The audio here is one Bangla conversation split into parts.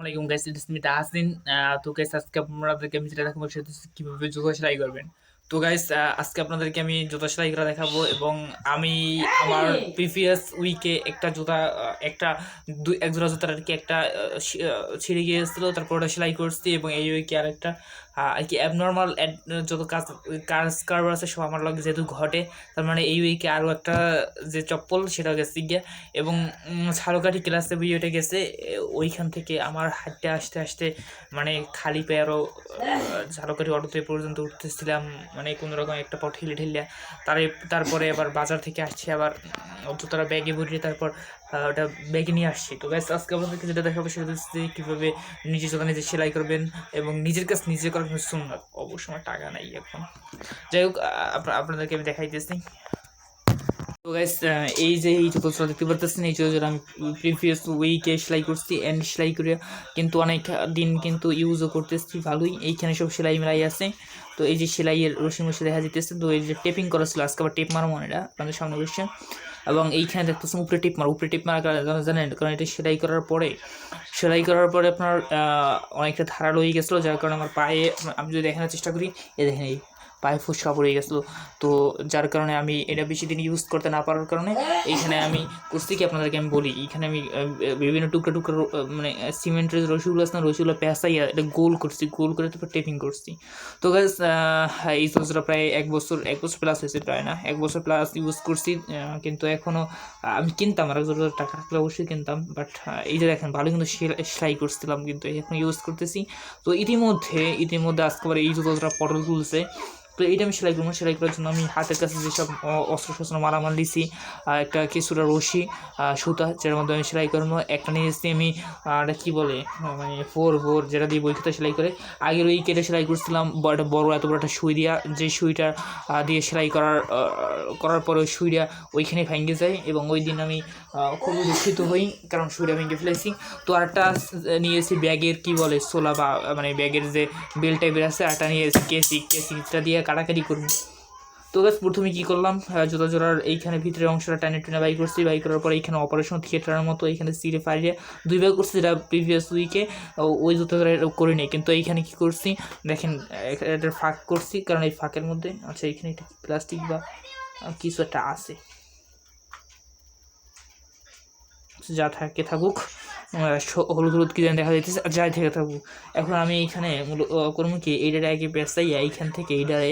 আসসালামাইকুম গাইস, ইটস মি তাহসিন। তো গাইস আজকে আপনাদেরকে আমি যেটা দেখাবো সেটা হচ্ছে কিভাবে জুতা সেলাই করবেন। তো গাইস আজকে আপনাদেরকে আমি জুতা সেলাই করা দেখাবো এবং আমি আমার প্রিভিয়াস উইকে একটা জুতা এক জোড়া জুতার আর কি একটা ছিঁড়ে গিয়েছিল, তারপর ওটা সেলাই করছি এবং এই উইকে আর একটা আর কি অ্যাবনর্মাল যত কাজ কারবার আছে সব আমার লাগে যেহেতু ঘটে, তার মানে এই উইকে আরও একটা যে চপ্পল সেটা গেছে গিয়ে এবং ঝালকাঠি ক্লাসে ভিডিওটা গেছে। ওইখান থেকে আমার হাঁটতে আসতে আসতে মানে খালি পায়ে আরও ঝালকাঠি অটোতে পর্যন্ত উঠতেছিলাম, মানে কোনো রকম একটা পথ ঠেলে ঠেলে তারপরে আবার বাজার থেকে আসছি, আবার জুতোটা ব্যাগে ভরিয়ে তারপর ওটা ব্যাগে নিয়ে আসছি। তো ব্যাস আজকে আপনাদেরকে যেটা দেখাবো সেটা হচ্ছে কীভাবে নিজে জুতা নিজে সেলাই করবেন এবং নিজের কাজ নিজে করার সুন্নাত। অবশ্য আমার টাকা নাই এখন, যাই হোক আপনাদেরকে আমি দেখাইতেছি। তো গাইস এই জুতোটা দেখতে পারতেছেন, এই জুতোটা আমি প্রিভিয়াস উইকে সেলাই করছি অ্যান্ড সেলাই করে কিন্তু অনেক দিন কিন্তু ইউজও করতেছি ভালোই। এইখানে সব সেলাই মেলাই আছে। তো এই যে সেলাইয়ের রশি মশি দেখা যেতেছে, তো এই যে টেপিং করা ছিল, আজকে আবার টেপ মারা মনে এটা আপনাদের সামনে বসছে। এবং এইখানে দেখতেছেন উপরে টিপ মারা জানেন, কারণ এটা সেলাই করার পরে আপনার অনেকটা ধারালো হয়ে গেছিলো, যার কারণে আমার পায়ে, আমি যদি দেখানোর চেষ্টা করি, দেখেন এই পায়ে ফুসকা পড়ে গেছিলো। তো যার কারণে আমি এটা বেশি দিন ইউজ করতে না পারার কারণে এইখানে আমি করছি কি আপনাদেরকে আমি বলি, এইখানে আমি বিভিন্ন টুকরা মানে সিমেন্টের রসিগুলো আছে না, রসিগুলো পেঁচাইয়া এটা গোল করে তারপর টেপিং করছি। তো গাইস এই সোজটা প্রায় এক বছর প্লাস হয়েছে, প্রায় না 1 বছর প্লাস ইউজ করছি। কিন্তু এখনও আমি কিনতাম আর টাকা থাকলে অবশ্যই কিনতাম, বাট এই যে দেখেন ভালো কিন্তু সেলাই করছিলাম, কিন্তু এখন ইউজ করতেছি। তো ইতিমধ্যে আজকে এই জুতোটা পটল তুলছে। তো এইটা আমি সেলাই করার জন্য আমি হাতের কাছে যেসব অস্ত্র শস্ত্র মালামাল নিয়েছি, একটা কিছুটা রশি, সুতা, যেটার মধ্যে আমি সেলাই করবো, একটা নিয়ে এসেছি আমি এটা কী বলে মানে ফোর যেটা দিয়ে বই খাতা সেলাই করে। আগের ওই কেটে সেলাই করছিলাম বড় এত বড় একটা সুই দিয়া, যে সুইটা দিয়ে সেলাই করার পর ওই সুইটা ওইখানে ভেঙে যায় এবং ওই দিন আমি খুবই দুঃখিত হই, কারণ সুইটা ভেঙে ফেলেছি। তো আরেকটা নিয়েছি ব্যাগের কী বলে সোলা বা মানে ব্যাগের যে বেল টাইপের আছে, আরেকটা নিয়েছি কেসিটা দিয়ে কাটাকাটি করবো। তো গাছ প্রথমে কী করলাম, জুতা জোড়ার এইখানে ভিতরের অংশটা টেনে বাই করার পর এইখানে অপারেশন থিয়েটারের মতো এইখানে সিঁড়ে ফাইড়ে 2 ভাগ করছি, যেটা প্রিভিয়াস উইকে ওই জুতা জোড়া করে নিই। কিন্তু এইখানে কী করছি দেখেন, একটা ফাঁক করছি, কারণ এই ফাঁকের মধ্যে আচ্ছা এইখানে একটা প্লাস্টিক বা কিছু একটা আছে, যা থাকে থাকুক, হলুদ কি যেন দেখা যাইতেছে, যাই থেকে থাকুক। এখন আমি এইখানে করবো কি, এইটারে আগে পেঁচাইয়া এইখান থেকে এইটারে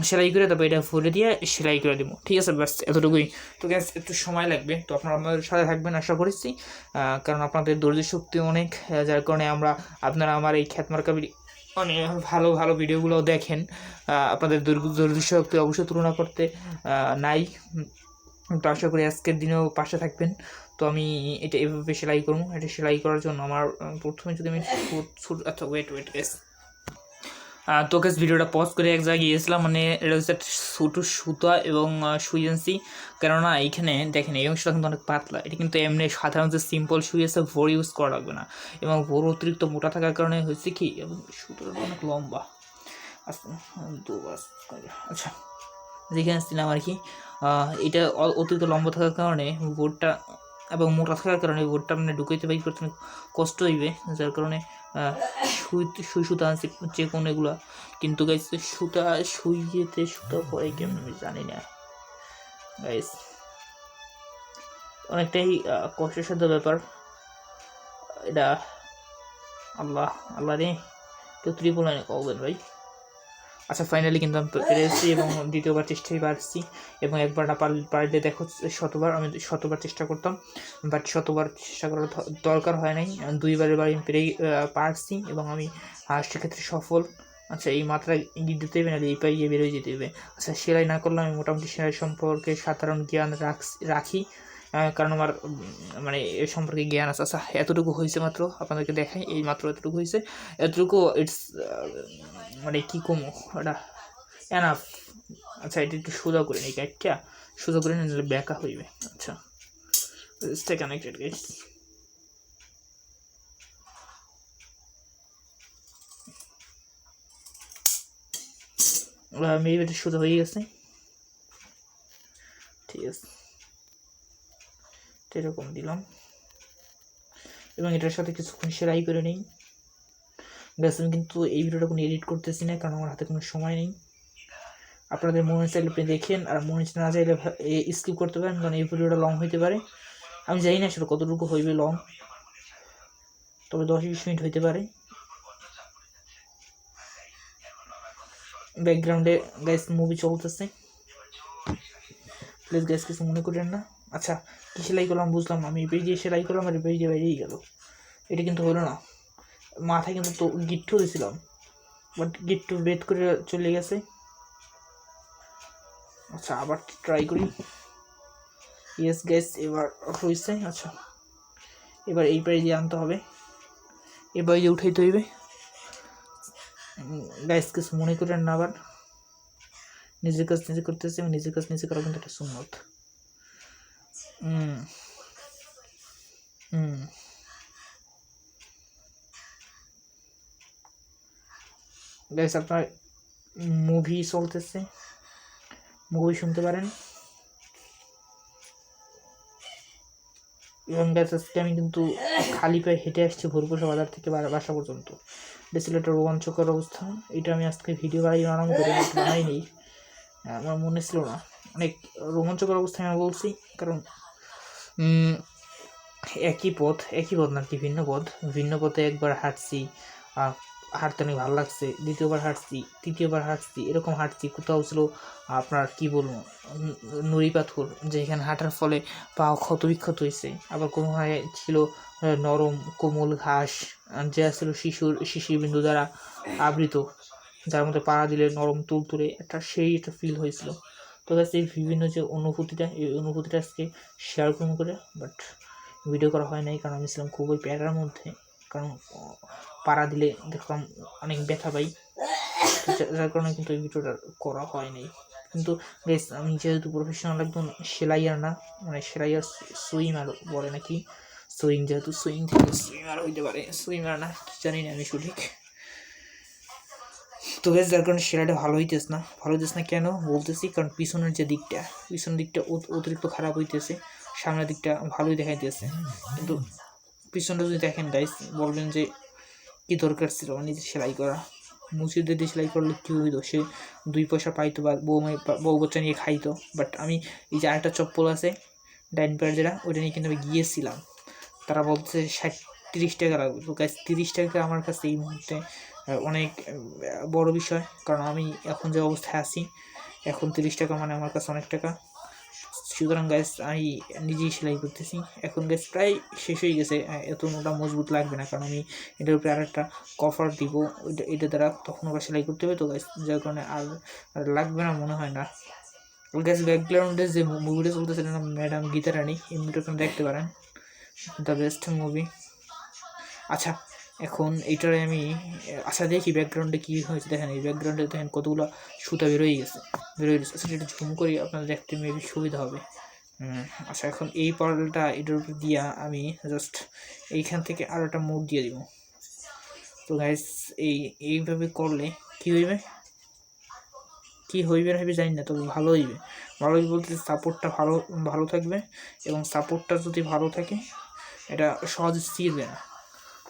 সেলাই করে তারপর এটা ভরে দিয়ে সেলাই করে দেবো, ঠিক আছে? ব্যাস এতটুকুই। তো গ্যাস একটু সময় লাগবে, তো আপনারা আমাদের সাথে থাকবেন আশা করছি, কারণ আপনাদের ধৈর্য শক্তি অনেক, যার কারণে আপনারা আমার এই খ্যাতমার্কা মানে ভালো ভিডিওগুলো দেখেন। আপনাদের ধৈর্য শক্তি অবশ্যই তুলনা করতে নাই। তো আশা করি আজকের দিনেও পাশে থাকবেন। তো আমি এটা এভাবে সেলাই করবো। এটা সেলাই করার জন্য আমার প্রথমে যদি আমি আচ্ছা ওয়েট গেস, তো গেস ভিডিওটা পজ করে এক জায়গায় গিয়েছিলাম, মানে এটা হচ্ছে ছোটো সুতা এবং সুই আনছি। কেননা এইখানে দেখেন এই অংশটা কিন্তু অনেক পাতলা, এটা কিন্তু এমনি সাধারণত সিম্পল সুই আছে, ভোর ইউজ করা লাগবে না। এবং ভোর অতিরিক্ত মোটা থাকার কারণে হয়েছে কি, এবং সুতোটা অনেক লম্বা। আচ্ছা যেখানে ছিলাম আর কি, এটা অতিরিক্ত লম্বা থাকার কারণে বোর্ডটা এবং মোটা থাকার কারণে বোর্ডটা মানে ঢুকাইতে বাই করতে অনেক কষ্ট হইবে, যার কারণে সুই সুতা আনছি যে কোনো এগুলা। কিন্তু গাইস সুতা পরে কেমন আমি জানি না গাইস, অনেকটাই কষ্টসাধ্য ব্যাপার এটা। আল্লাহ রে, কেউ ত্রিপুল লাইনে কবেন ভাই। আচ্ছা ফাইনালি কিন্তু আমি পেরেছি এবং দ্বিতীয়বার চেষ্টাই পারছি, এবং একবার না পারলে দেখো শতবার, আমি 100বার চেষ্টা করতাম, বাট 100বার চেষ্টা করার দরকার হয় নাই, 2বারের আমি পারছি এবং আমি সেক্ষেত্রে সফল। আচ্ছা এই মাত্রায় ইঙ্গিত দিতে হবে, না এই পাইয়ে বেরোয় যেতে হবে। আচ্ছা সেলাই না করলে আমি মোটামুটি সেলাই সম্পর্কে সাধারণ জ্ঞান রাখি, কারণ আমার মানে এ সম্পর্কে জ্ঞান আছে। আচ্ছা এতটুকু হয়েছে মাত্র, আপনাদেরকে দেখাই, এই মাত্র এতটুকু হয়েছে। ইটস মানে কী কমো এটা এনাফ। আচ্ছা এটা একটু সোজা করে নিই, কাটটা সোজা করে নিলে ব্যাকা হইবে। আচ্ছা স্টে কানেক্টেড গাইস। মেবি এটা সোজা হয়ে গেছে, ঠিক আছে এরকম দিলাম, এবং এটার সাথে কিছুক্ষণ সেলাই করে নিই। গাইস আমি কিন্তু এই ভিডিওটা কোনো এডিট করতেছি না, কারণ আমার হাতে কোনো সময় নেই। আপনাদের মনে চাইলে আপনি দেখেন, আর মনে না চাইলে স্কিপ করতে পারেন, কারণ এই ভিডিওটা লং হইতে পারে। আমি জানি না আসলে কতটুকু হইবে লং, তবে 10-20 মিনিট হইতে পারে। ব্যাকগ্রাউন্ডে গাইস মুভি চলতেছে, প্লিজ গাইস কিছু মনে করেন না। আচ্ছা, কি সেলাই করলাম বুঝলাম, আমি এই পেজ দিয়ে সেলাই করলাম আর এই পেজ দিয়ে বাইরেই গেল, এটা কিন্তু হলো না। মাথায় কিন্তু তো গিট্টু দিয়েছিলাম, বাট গিট্টু বেদ করে চলে গেছে। আচ্ছা আবার ট্রাই করি। ইয়েস গাইস এবার হয়েছে। আচ্ছা এবার এই পাড়ি দিয়ে আনতে হবে, এই পাড়ি দিয়ে উঠাইতে হইবে। গাইস কিছু মনে করেন না, আবার নিজের কাজ নিজে করতেছে এবং নিজের কাজ নিজে করা কিন্তু একটা সুন্নত। গাইস আপনার মুভি চলতেছে, মুভি শুনতে পারেন। এবং গাইস আজকে আমি কিন্তু খালি পায়ে হেঁটে আসছি ভোরপুষা বাজার থেকে বাসা পর্যন্ত। এটা ছিল একটা রোমাঞ্চকর অবস্থা। এটা আমি আজকে ভিডিও বানাবো করে বানাইনি, আমার মনে ছিল না। অনেক রোমাঞ্চকর অবস্থায় আমি বলছি, কারণ একই পথ না কি ভিন্ন পথে একবার হাঁটছি, হাঁটতে অনেক ভালো লাগছে, দ্বিতীয়বার হাঁটছি, তৃতীয়বার হাঁটছি, এরকম হাঁটছি। কোথাও ছিল আপনার কি বলবো নুড়ি পাথর, যেখানে হাঁটার ফলে পা ক্ষত বিক্ষত হয়েছে, আবার কোনো ছিল নরম কোমল ঘাস, যা ছিল শিশির বিন্দু দ্বারা আবৃত, যার মধ্যে পা দিলে নরম তুলতুলে একটা ফিল হয়েছিল। তো গাছ এই বিভিন্ন যে অনুভূতিটা আজকে শেয়ার করুন করে, বাট ভিডিও করা হয় নাই, কারণ আমি ছিলাম খুবই প্যারার মধ্যে, কারণ পাড়া দিলে দেখলাম অনেক ব্যথা পাই, যার কারণে কিন্তু এই ভিডিওটা করা হয় নাই। কিন্তু বেশ আমি যেহেতু প্রফেশনাল একদম সেলাইয়ার না, মানে সেলাইয়ার সুইমার বলে নাকি, যেহেতু সুইং থেকে সুইমার হইতে পারে, সুইমার না কি জানি না আমি সঠিক। তো বেশ যার কারণে সেলাইটা ভালো হইতেছে না কেন বলতেছি, কারণ পিছনের দিকটা অতিরিক্ত খারাপ হইতেছে, সামনের দিকটা ভালোই দেখাইতেছে। কিন্তু পিছনটা যদি দেখেন গাইস বলবেন যে কি দরকার ছিল নিজে সেলাই করা। মুচিদের দিয়ে সেলাই করলে কী হইতো, সে 2 পয়সা পাইতো বা বউ বাচ্চা নিয়ে খাইতো। বাট আমি এই যে আরেকটা চপ্পল আছে ডাইন প্যাড যেটা, ওইটা নিয়ে কিন্তু আমি গিয়েছিলাম, তারা বলছে 30 টাকা লাগবে। তো গাইস 30 টাকা আমার কাছে এই মুহূর্তে অনেক বড় বিষয়, কারণ আমি এখন যে অবস্থায় আছি, এখন 30 টাকা মানে আমার কাছে অনেক টাকা। সুতরাং গাইস আমি নিজেই সেলাই করতেছি। এখন গাইস প্রায় শেষ হয়ে গেছে, এত মোটা মজবুত লাগবে না, কারণ আমি এটার উপরে আর একটা কভার দিব, এটা দ্বারা তখন ওরা সেলাই করতে হবে। তো গাইস যার কারণে আর লাগবে না মনে হয় না। গাইস ব্যাকগ্রাউন্ডে যে মুভিটা চলতেছে না ম্যাডাম গীতা রানী, এই মুভিটা দেখতে পারেন, দ্য বেস্ট মুভি। আচ্ছা এখন এইটারে আমি দেখি ব্যাকগ্রাউন্ডে কী হয়েছে। দেখেন এই ব্যাকগ্রাউন্ডে দেখেন কতগুলো সুতা বেরোয় গেছে। আচ্ছা এটা ঝুম করি, আপনারা দেখতে মেবি সুবিধা হবে। আচ্ছা এখন এই পার্লটা এটার উপর দিয়া আমি জাস্ট এইখান থেকে আরও একটা মোড় দিয়ে দিব। তো গাইস এইভাবে করলে কী হইবে জানি না, তবে ভালো হইবে বলতে সাপোর্টটা ভালো থাকবে, এবং সাপোর্টটা যদি ভালো থাকে এটা সহজে ছিঁড়বে না।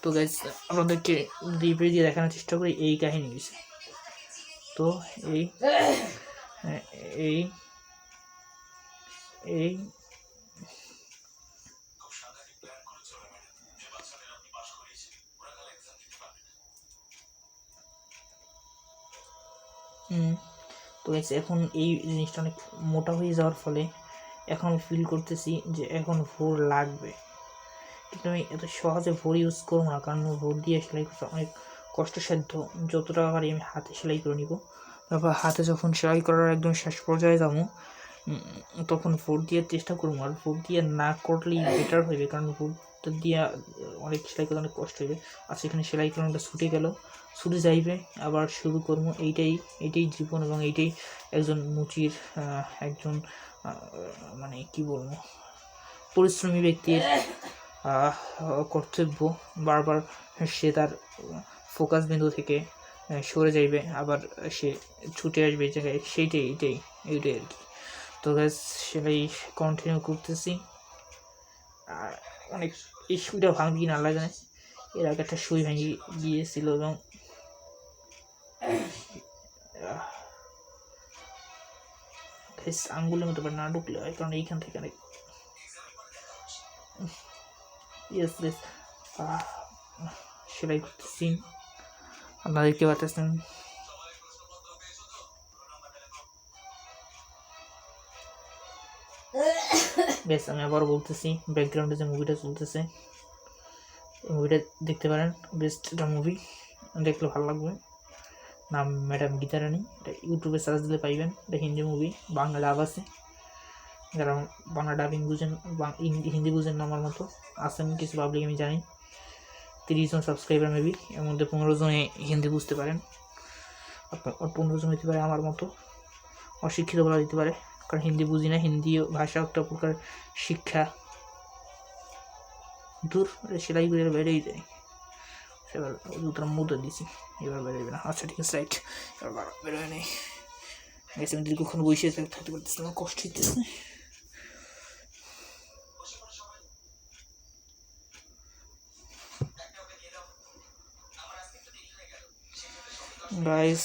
তো গাইস আপনাদেরকে রিভিউ দিয়ে দেখানোর চেষ্টা করি এই কাহিনী বিষয়ে। তো এই তো গাইস এখন এই জিনিসটা অনেক মোটা হয়ে যাওয়ার ফলে এখন আমি ফিল করতেছি যে এখন ভোর লাগবে, কিন্তু আমি এত সহজে ভোর ইউজ করবো না, কারণ ভোর দিয়ে সেলাই করতে অনেক কষ্টসাধ্য। যত টাকা পারি আমি হাতে সেলাই করে নিব, তারপর হাতে যখন সেলাই করার একদম শেষ পর্যায়ে যাবো তখন ভোর দিয়ে চেষ্টা করবো। আর ভোর দিয়ে না করলেই বেটার হইবে, কারণ ভোরটা দিয়ে অনেক সেলাই করতে অনেক কষ্ট হইবে। আর সেখানে সেলাই করানোটা ছুটে যাইবে, আবার শুরু করবো। এইটাই জীবন, এবং এইটাই একজন মুচির একজন মানে কি বলবো পরিশ্রমী ব্যক্তির কর্তব্য। বারবার সে তার ফোকাস বিন্দু থেকে সরে যাইবে, আবার সে ছুটে আসবে এই জায়গায়, এইটাই আর কি। তো গাইস সেলাই কন্টিনিউ করতেছি, আর অনেক এই সুইটা ভাঙবি কি না আল্লাহ জানে। এর আগে একটা সুই ভেঙে গিয়েছিল এবং আঙ্গুলের মতো না ঢুকলে হয়, কারণ এইখান থেকে অনেক সেলাই করতেছি। আপনারা দেখতে পাচ্ছেন বেশ। আমি আবার বলতেছি, ব্যাকগ্রাউন্ডে যে মুভিটা চলতেছে এই মুভিটা দেখতে পারেন, বেস্ট একটা মুভি, দেখলে ভালো লাগবে। নাম ম্যাডাম গীতা রানী। এটা ইউটিউবে সার্চ দিলে পাইবেন। এটা হিন্দি মুভি, বাংলা ডাব আছে, যারা বাংলা ডাবিং বুঝেন, হিন্দি বুঝেন না আমার মতো আছেন কিছু পাবলিক আমি জানি, 30 জন সাবস্ক্রাইবার মেবি, এর মধ্যে 15 জনে হিন্দি বুঝতে পারেন। আপনার 15 জন হতে পারে আমার মতো অশিক্ষিত বলা দিতে পারে, কারণ হিন্দি বুঝি না। হিন্দি ভাষা একটা প্রকার শিক্ষা। দূর সেলাই করে বেড়েই যায়। এবার দুটো মুদ্রা দিছি, এবার বেরোবে না। আচ্ছা ঠিক আছে, রাইট, এবার বেরোয় নেই। গেছে আমি দীর্ঘক্ষণ বসে থাকতে পারতেছিলাম, কষ্ট হইতেছে। গাইস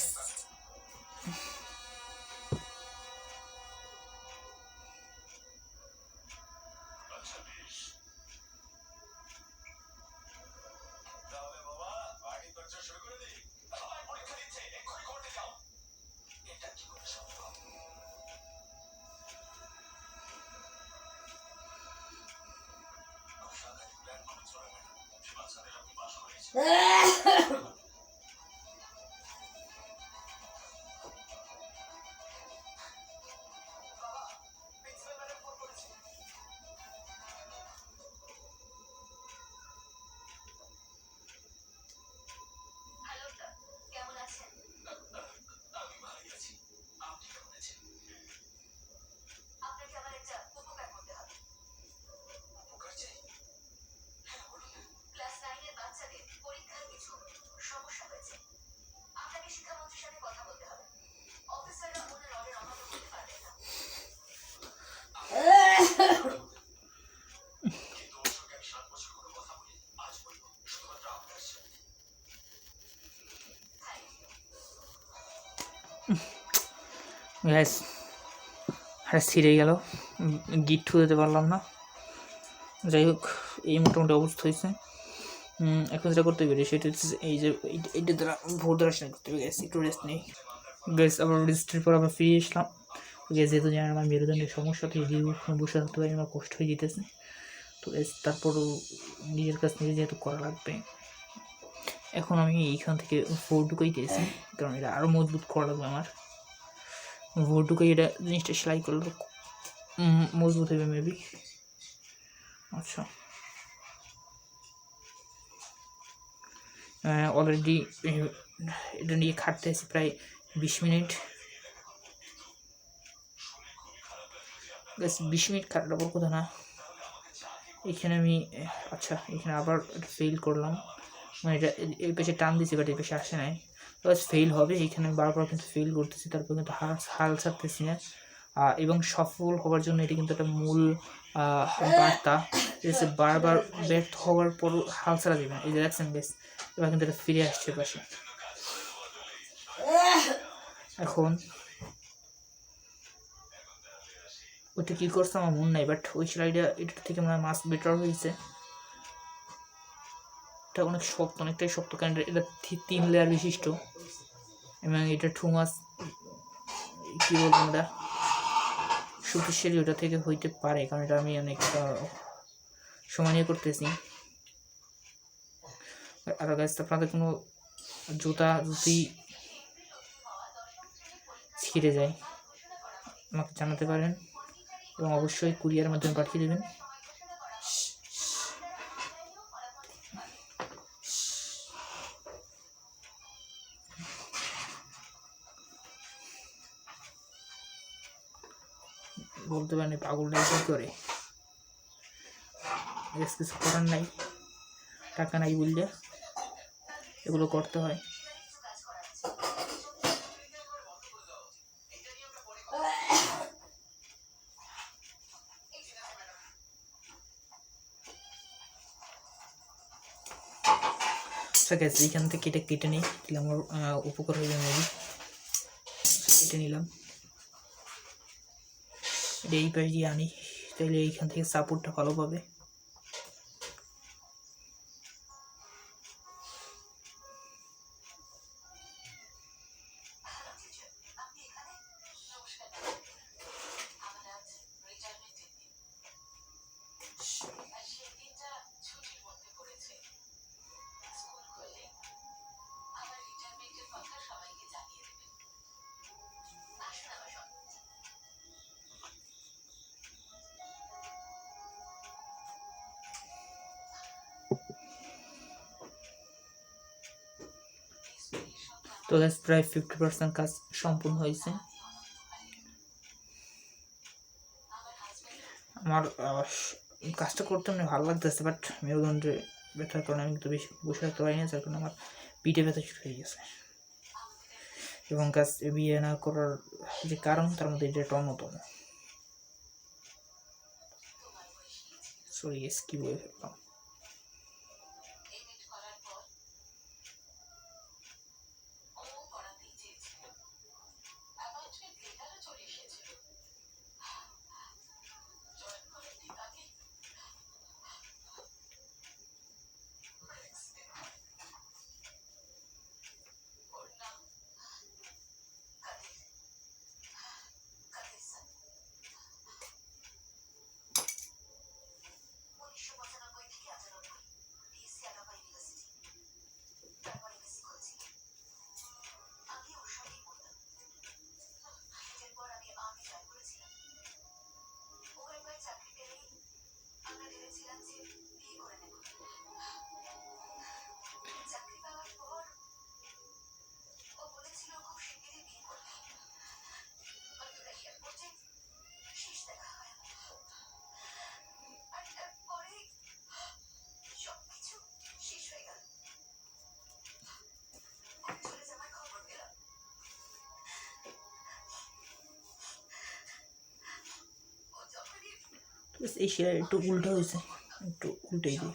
গ্যাস আরে ছিঁড়ে গেল, গিট ঠুতে পারলাম না। যাই হোক, এই মোটামুটি অবস্থা হয়েছে। এখন যেটা করতে পারি সেটা হচ্ছে এই যে এইটা দ্বারা ভোর দ্বারা সেটা করতে হবে। গ্যাস একটু রেস্ট নেই। গ্যাস আবার রেস্টের পর আবার ফিরে আসলাম। যেহেতু জানি আমার মেরুদণ্ডের সমস্যা, তো দীর্ঘক্ষণ বসে থাকতে পারি, আমার কষ্ট হয়ে যেতেছে। তো তারপরও নিজের কাছ থেকে যেহেতু করা লাগবে, এখন আমি এইখান থেকে ভোর ঢুকাইতেছি, কারণ এটা আরও মজবুত করা লাগবে আমার। ভোর ঢুকাই এটা জিনিসটা সেলাই করলে মজবুত হবে মেবি। আচ্ছা, অলরেডি এটা নিয়ে খাটতে আছি প্রায় 20 মিনিট। 20 মিনিট খাটার বড় কথা না। এখানে আমি আচ্ছা এখানে আবার ফেল করলাম, মানে এটা এই পেশে টান দিয়েছি বাট এই পেশে আসে নাই। বাস ফেল হবে, এইখানে বারবার কিন্তু ফেল করতেছি, তারপর কিন্তু হাল ছাড়তেছি না। এবং সফল হওয়ার জন্য এটি কিন্তু একটা মূল বার্তা, যে বারবার ব্যর্থ হওয়ার পর হাল ছাড়া দেবে না। এই যে দেখছেন বেশ, এবার কিন্তু এটা ফিরে আসছে পাশে। এখন ওইটা কী করছে আমার মন নাই, বাট ওই সেলাইটা এটার থেকে মনে হয় মাছ বেটার হয়েছে। এটা অনেক শক্ত, অনেকটাই শক্ত, কারণ এটা 3 লেয়ার বিশিষ্ট, এবং এটা 2 মাস কী বলবো এটা শক্তিশালী ওটা থেকে হইতে পারে, কারণ এটা আমি অনেক সময় নিয়ে করতেছি। আর গাছ আপনাদের কোনো জুতি ছিঁড়ে যায় আমাকে জানাতে পারেন, এবং অবশ্যই কুরিয়ারের মাধ্যমে পাঠিয়ে দেবেন। বলতে পারেন পাগলটাই কী করে, কিছু করার নাই, টাকা নাই বললে এগুলো করতে হয়। ঠিক আছে, এইখান থেকে এটা কেটে নিই, তাহলে আমার উপকার হয়ে যাবে। কেটে নিলাম, এটা এই পাশ দিয়ে আনি, তাহলে এইখান থেকে সাপোর্টটা ভালো পাবে। তো গাইস প্রায় 50% কাজ সম্পূর্ণ হয়েছে। আমার কাজটা করতে মানে ভালো লাগতেছে, বাট মেরুদণ্ডে ব্যথার কারণে আমি কিন্তু বেশি বসে থাকতে পারি না, যার কারণে আমার পিঠে ব্যথা শুরু হয়ে গেছে। এবং কাজ বিয়ে না করার যে কারণ, তার মধ্যে এটা একটা অন্যতম। সরি গাইস, কি বলে ফেললাম। এই সেরা একটু উল্টো হয়েছে, একটু উল্টেই দিই।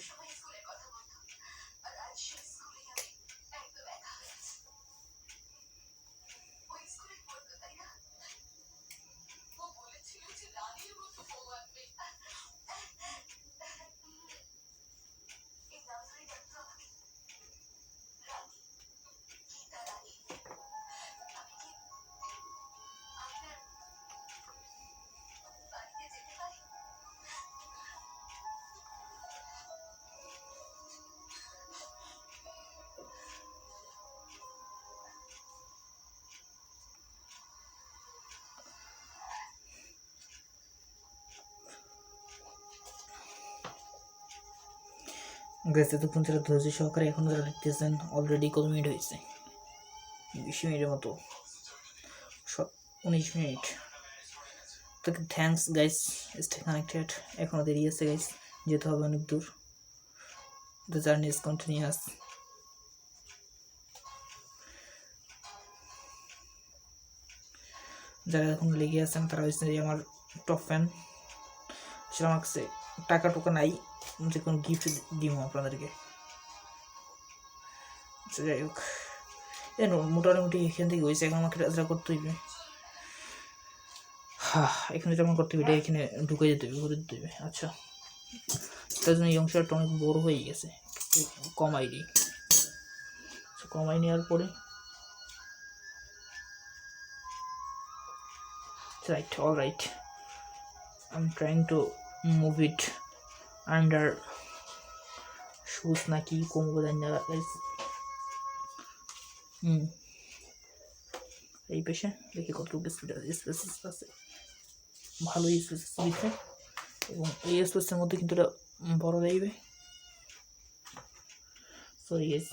গেছে তখন তারা ধৈর্য সহকারে এখনো তারা দেখতেছেন অলরেডি কত মিনিট হয়েছে, 20 মিনিটের মতো, 19 মিনিট। তো থ্যাংকস গাইস, স্টে কানেক্টেড। এখনো দেরি আছে গাইস, যেতে হবে অনেক দূর। The journey is continuous. যারা এখন লেগে আছেন তারা হচ্ছে আমার টপ ফ্যান। সেটা আমার কাছে টাকা টোকা নাই, যে কোনো গিফট দিব আপনাদেরকে। যাই হোক, মোটামুটি এখান থেকে হয়েছে, এখন আমাকে রাজরা করতে হইবে। হ্যাঁ, এখানে যেমন করতে হবে, এটা এখানে ঢুকে যেতে হবে, ঘুরে দিতে হবে। আচ্ছা, তার জন্য এই অংশটা অনেক বড় হয়ে গেছে, কমাই দিই। কমাই নেওয়ার পরে right, all right, I'm trying to move it under shoes নাকি কমবো জানি না guys। এই পেশে দেখি কতটুকু স্পেস আছে, ভালোই স্পেস দিচ্ছে, এবং এই স্পেসের মধ্যে কিন্তু এটা বড় যাইবে। সরি গাইস,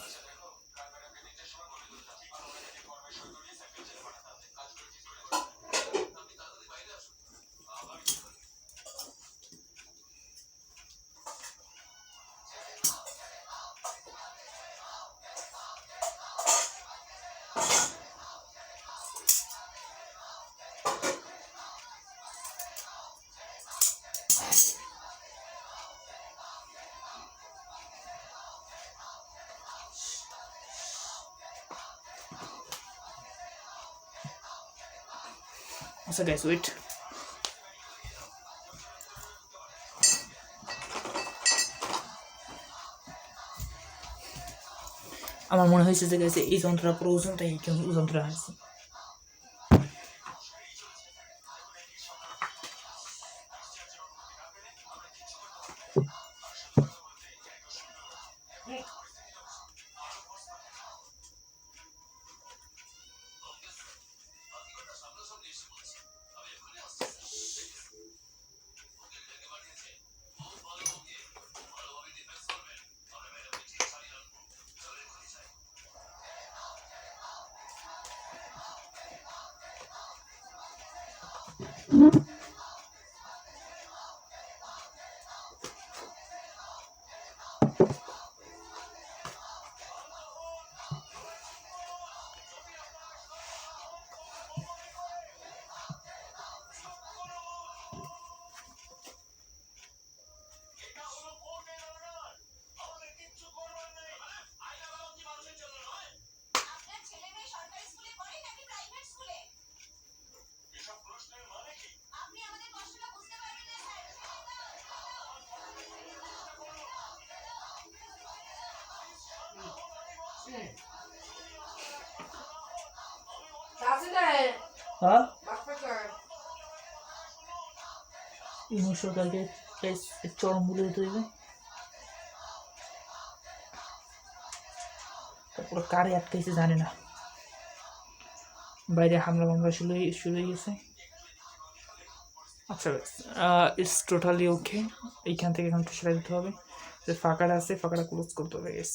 আচ্ছা গাইস ওয়েট, আমার মনে হয়েছে যে গাইস এই যন্ত্রটা পুরো ওজনটাই যন্ত্রটা আছে। হ্যাঁ ইমোশনটাকে চরম বলে তৈরি, তারপরে কারে আটকাইছে জানে না, বাইরে হামলা মামলা শুরু হয়ে গেছে। আচ্ছা ইটস টোটালি ওকে, এইখান থেকে এখন সেলাই দিতে হবে, যে ফাঁকাটা আছে ফাঁকাটা ক্লোজ করতে হবে গেস।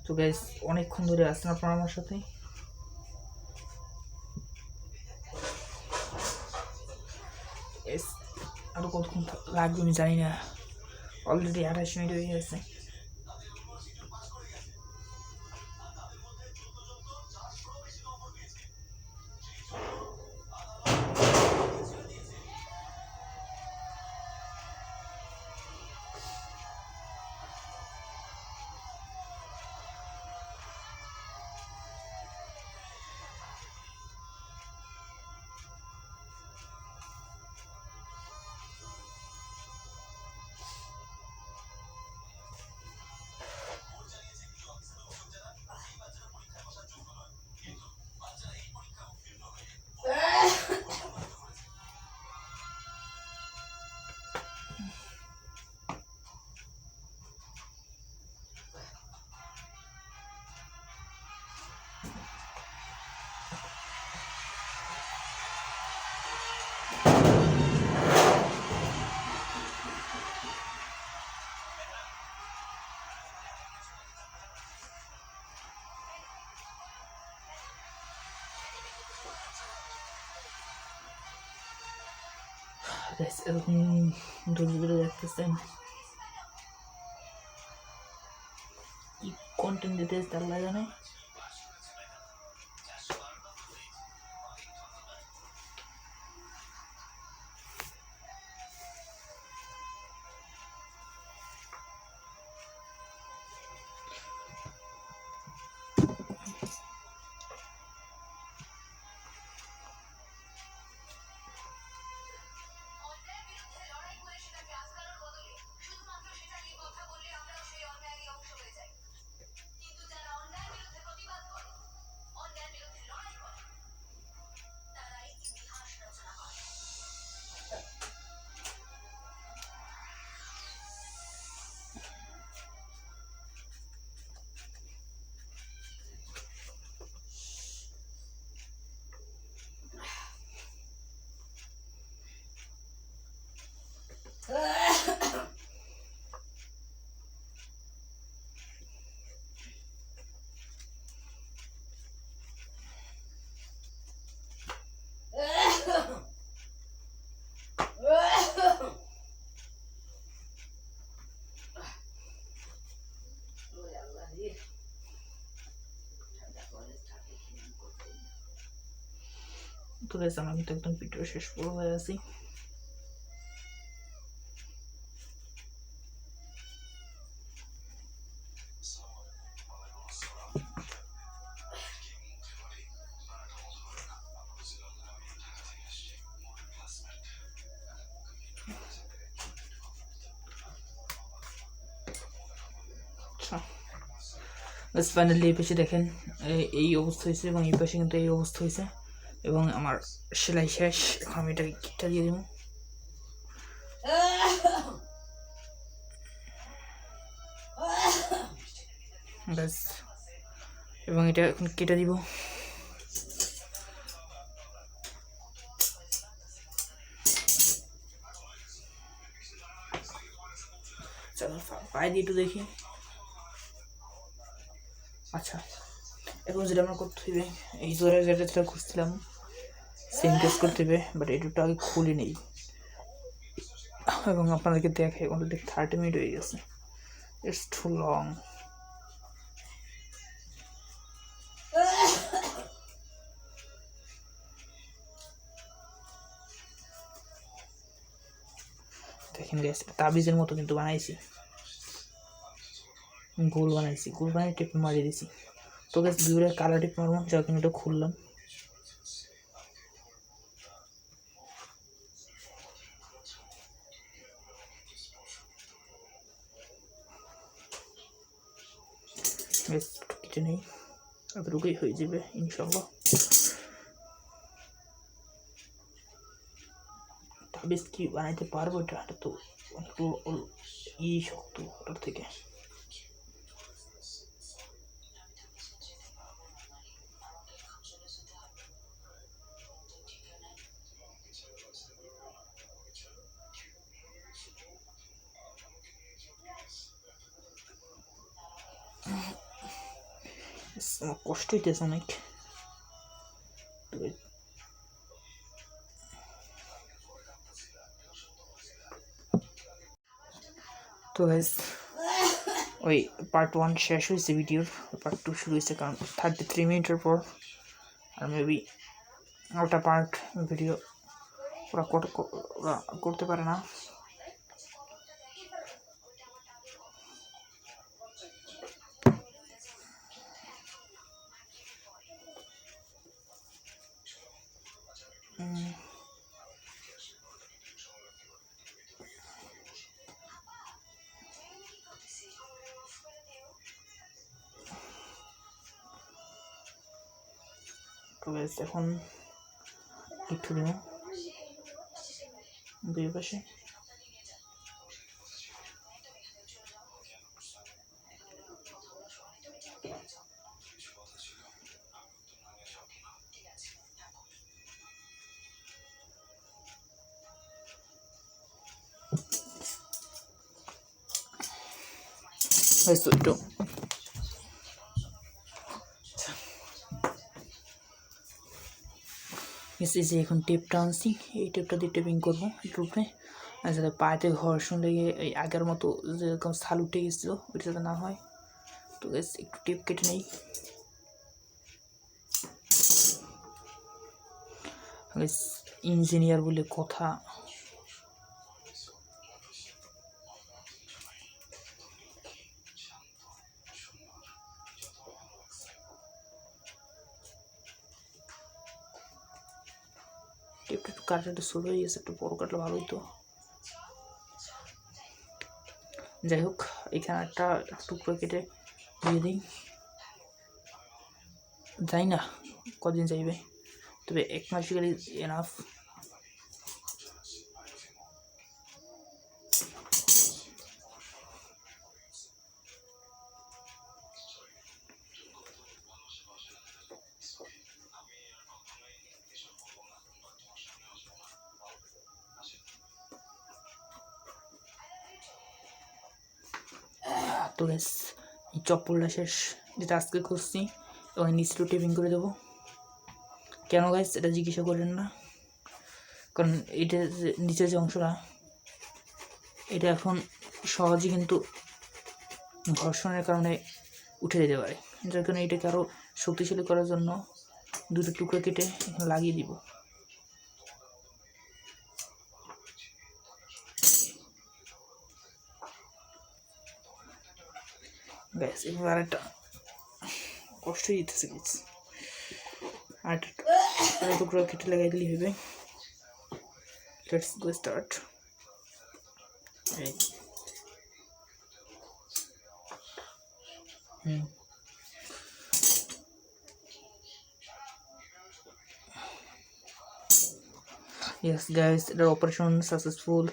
তো গাইস অনেকক্ষণ ধরে আসছেন আপনারা আমার সাথে। আরো কতক্ষণ লাগবে আমি জানি না, অলরেডি 28 মিনিট হয়ে গেছে। এরকম দূরে দূরে দেখতেছেন কি কন্টেন্ট দিতে তার লাগে না। তো গাইস আমি কিন্তু একদম ভিডিও শেষ পুরো হয়ে আছি। আচ্ছা গাইস ফাইনালি এই পাশে দেখেন এই অবস্থা হয়েছে এবং এই পাশে কিন্তু এই অবস্থা হয়েছে এবং আমার সেলাই শেষ। এখন আমি এটাকে কেটে দিয়ে দেবো। ব্যাস এবং এটা এখন কেটে দিব। চলো পায়ে দিয়ে একটু দেখি। আচ্ছা এখন যেটা আমরা করতে হবে, এই জোরে যেটা খুঁজছিলাম সেম কেস করতে হবে, বাট এটুকু আগে খুলে নেই এবং আপনাদেরকে দেখে অলরেডি 30 মিনিট হয়ে গেছে। It's too long. দেখেন গেছে তাবিজের মতো কিন্তু বানাইছি, গোল বানাইছি, গোল বানিয়ে টিপ মারিয়ে দিছি। তো গাছ দূরে কালার টিপ মারবো, যখন এটা খুললাম বেশ কিছু নেই, এতটুকুই হয়ে যাবে ইনশাল্লাহ। তাবিজ কি বানাইতে পারবো, এটা তো অনেক শক্ত ওটার থেকে। আমার কষ্ট হইতেছে অনেক। তো গাইস ওই পার্ট 1 শেষ হয়েছে ভিডিওর, পার্ট 2 শুরু হয়েছে, কারণ 33 মিনিটের পর আর মেবি ওটা পার্ট ভিডিও ওরা করতে পারে না। তো গাইস এখন একটু দিন দুই পাশে একটু যে এখন টেপটা আনছি, এই টেপটা দিয়ে টেপিং করবো একটু উপরে, আর যাতে পায়েতে ঘর্ষণ লেগে এই আগের মতো যেরকম ছাল উঠে গেছিলো ওইটা যাতে না হয়। তো গাইস একটু টেপ কেটে নেই। ইঞ্জিনিয়ার বলে কথা, টেপটা একটু কাটটা একটু ছোটো হয়ে গেছে, একটু বড় কাটলে ভালো হতো। যাই হোক এখানে একটা টুকরো কেটে দিয়ে দিই, যাই না কদিন যাইবে, তবে 1 মাস গেলে এনাফ। তো গ্যাস এই চপ্পলটা শেষ, যেটা আজকে করছি, এবং নিচে টেপিং করে দেবো। কেন গাইস এটা জিজ্ঞাসা করেন না, কারণ এটা যে নিচের যে অংশটা এটা এখন সহজে কিন্তু ঘর্ষণের কারণে উঠে যেতে পারে, যার কারণে এটাকে আরও শক্তিশালী করার জন্য দুটো টুকরো কেটে এখানে লাগিয়ে দিব। গ্যাস এবার আরেকটা কষ্ট দিতেছে গ্যাস, আরেকটা টুকরো কেটে লাগাই দিলেই হবে। Let's go start. Yes guys, the operation successful.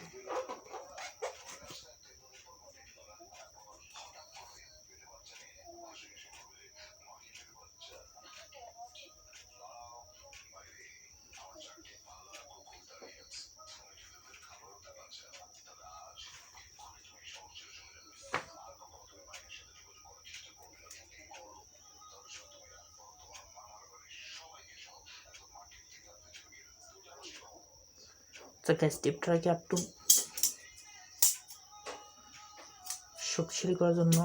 তো গাইস টেপটাকে একটু শক্তিশালী করার জন্য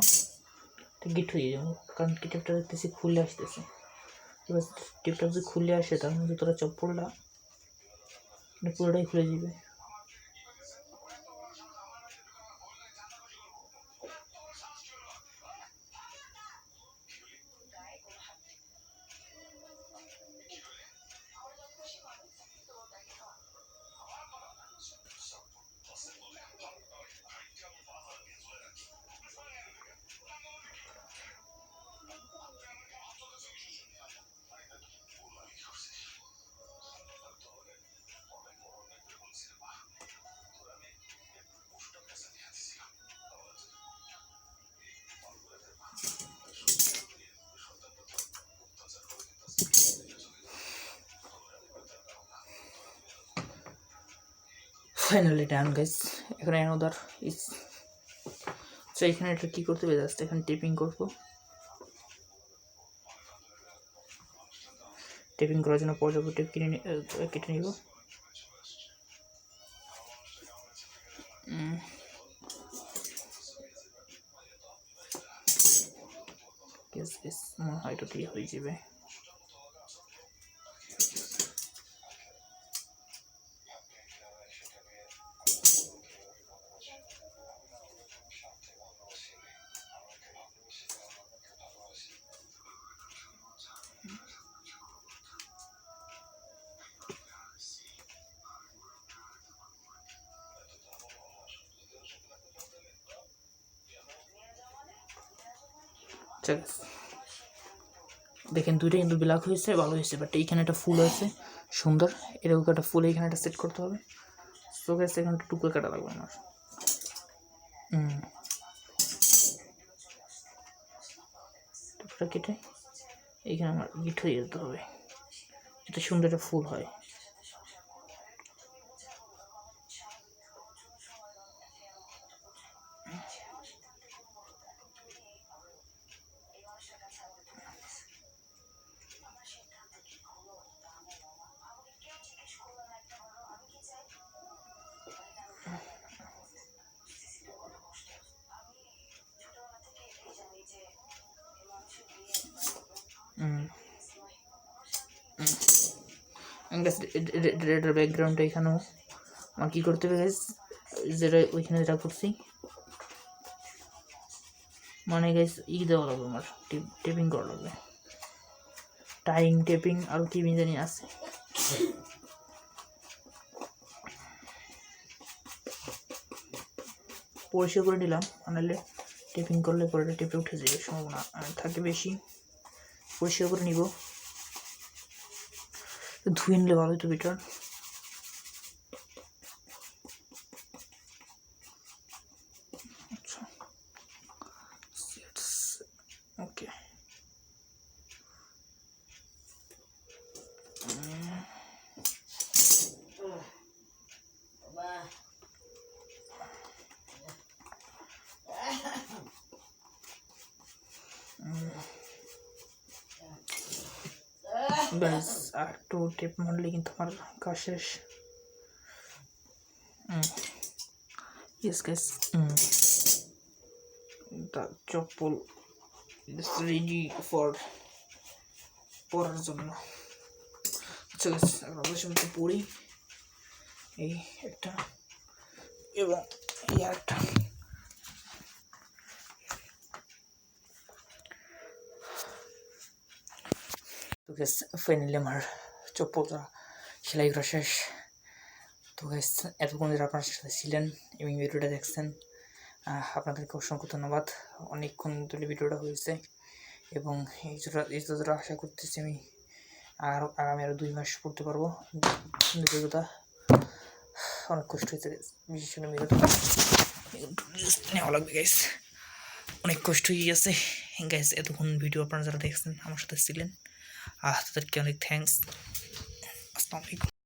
গিট হয়ে যাবো, কারণ কি টেপটা দেখতেছি খুলে আসতেছে। এবার টেপটা যদি খুলে আসে তার মধ্যে তোরা চপ্পলটা পুরোটাই খুলে যাবে। ফাইনালি ডান গাইস, এখানে অ্যানাদার ইজ। তো এখানে এটা কী করতে হবে, জাস্ট এখানে টেপিং করবো। টেপিং করার জন্য পর্যাপ্ত টেপ কেটে নিব। মনে হয় এটাই হয়ে যাবে। দেখেন দুইটা কিন্তু ব্ল্যাক হয়েছে, ভালো হয়েছে, বাট এইখানে একটা ফুল আছে সুন্দর, এরকম একটা ফুল এইখানে একটা সেট করতে হবে। সো গাইস এখানে একটা টুকরো কাটা লাগবে আমার। টুকরা কেটে এইখানে আমার গিট হয়ে যেতে হবে, এটা সুন্দর একটা ফুল হয়। এটার ব্যাকগ্রাউন্ডটা এখানেও আমার কী করতে হবে গাইস, যেটা ওইখানে যেটা করছি, মানে গাইস দেওয়া লাগবে আমার, টেপিং করা লাগবে, টাইং টেপিং আর কি জানি আছে। পরিষ্কার করে নিলাম, নাহলে টেপিং করলে পরে টেপে উঠে যাবে, সম্ভাবনা থাকে বেশি। পরিষ্কার করে নিব, ধুয়ে নিলে ভালো হতো বেটার। আচ্ছা ওকে, গাইস আর একটু টেপ মারলে কিন্তু আমার কাজ শেষ। ইয়েস গাইস, দ্য চপ্পল ইজ রেডি ফর পরার জন্য। আচ্ছা গাইস আপনাদের সামনে পড়ি, এই একটা এবং এই একটা। তো গাইস ফাইনালি আমার চপ্পলটা সেলাই করা শেষ। তো গাইস এতক্ষণ যারা আপনার সাথে ছিলেন এবং ভিডিওটা দেখছেন, আপনাদেরকে অসংখ্য ধন্যবাদ। অনেকক্ষণ ধরে ভিডিওটা হয়েছে এবং এই যতটা আশা করতেছি আমি আগামী আরও 2 মাস পড়তে পারবো। ভিডিওটা অনেক কষ্ট হয়েছে, বিশেষ করে নেওয়া লাগবে গাইস, অনেক কষ্ট হয়ে গেছে গাইস। এতক্ষণ ভিডিও আপনারা যারা দেখছেন আমার সাথে ছিলেন, তাদেরকে অনেক থ্যাঙ্কস। আসসালামু আলাইকুম।